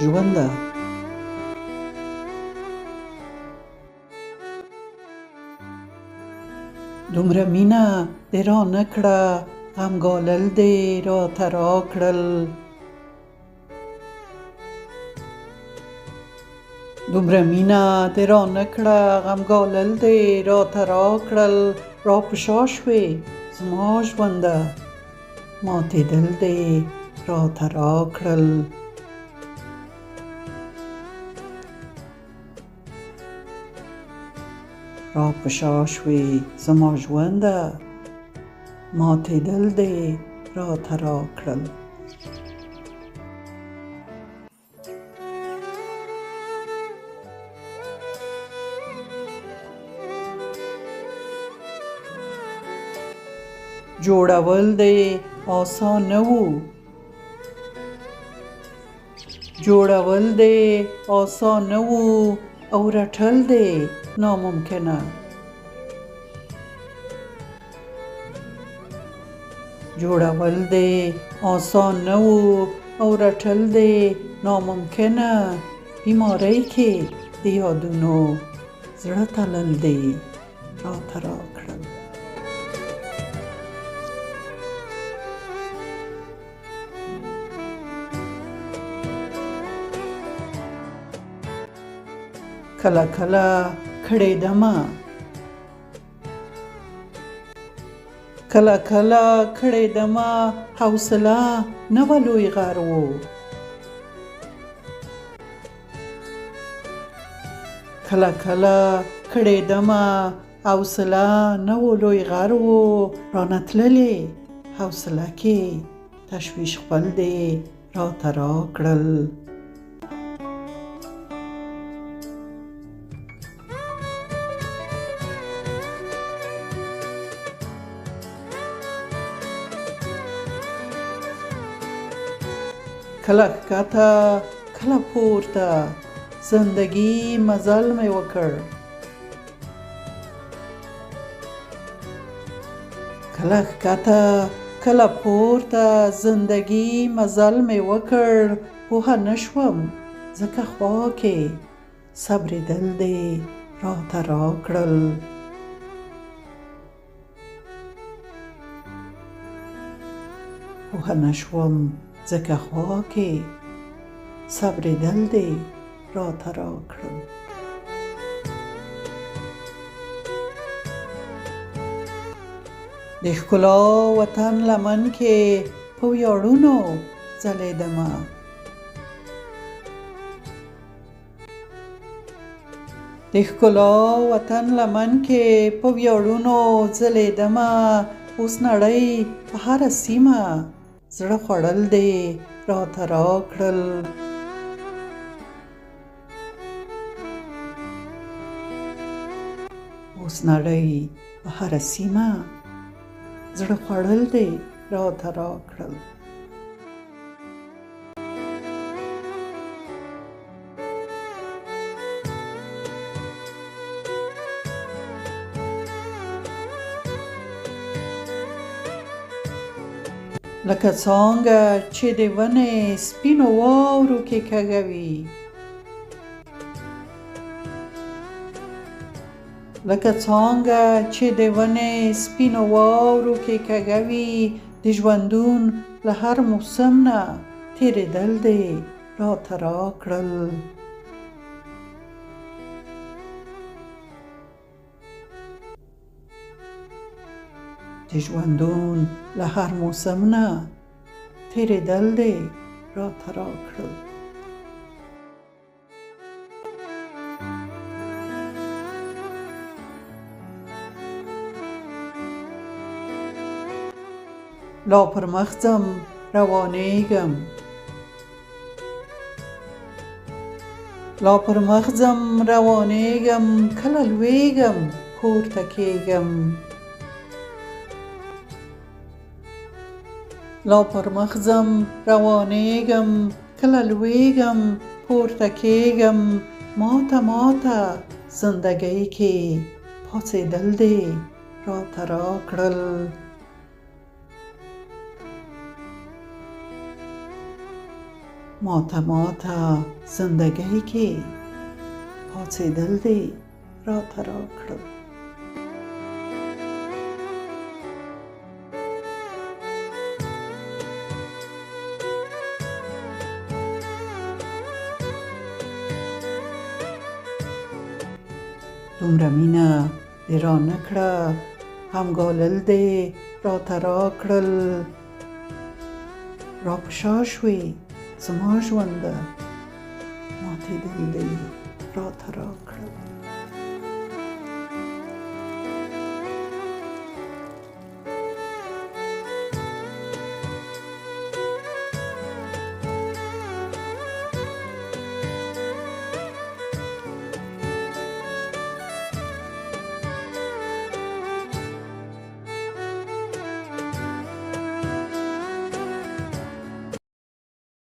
ژونده. دومره مینه دې رانکړه، غم ګالل دې راته راکړل. دومره مینه دې رانکړه، غم ګالل دې راته راکړل. را په شا شوې زما ژونده، ماتېدل دې راته راکړل. را په شا شوې زما ژونده، ماتېدل دې راته راکړل. جوړول دې آسان نه وو، جوړول دې آسان نه وو، او راکړل دې ناممکنه. جوړول دې آسان نه وو، او راکړل دې ناممکنه. بېمارۍ کې د یادونو زړه تلل دې راته راکړل. کله کله کړېدمه، کله کله کړېدمه، حوصله نه وه لوی غر و. کله کله کړېدمه، حوصله نه و لوی غر و. رانه تللې حوصله کې تشویش خپل دې راته راکړل. کله ښکته کله پورته، زندګي مزل مې وکړ. کله ښکته کله پورته، زندګي مزل مې وکړ. پوهه نشوم ځکه خوا کې، صبرېدل دې راته راکړل. پوهه نشوم ځکه خوا کې، صبرېدل دې راته راکړل. د ښکلا وطن لمن کې په ویاړنو ځلېدمه. د ښکلا وطن لمن کې په ویاړنو ځلېدمه. اوس نړۍ په هره سیمه، زړه خوړل دې راته راکړل. اوس نړۍ په هره سیمه، زړه خوړل دې راته راکړل. لکه څانګه چې د ونې سپینو واورو کې کږه وي، لکه څانګه چې د ونې سپینو واورو کې کږه وي. د ژوندون له هر موسم نه تېرېدل دې راته راکړل. د ژوندون له هر موسم نه تېرېدل دې راته راکړل. لا پر مخ ځم روانېږم، لا پر مخ ځم روانېږم. کله لوېږم پورته کېږم، لا پر مخ ځم روانېږم. کله لوېږم پورته کېږم. ماته ماته زندګۍ کې پاڅېدل دې راته راکړل. ماته زندګۍ کې پاڅېدل دې راته راکړل. دومره مینه دې رانکړه، هم ګالل دې راته راکړل. را په شا شوې زما ژونده، ماتېدل دې راته راکړل.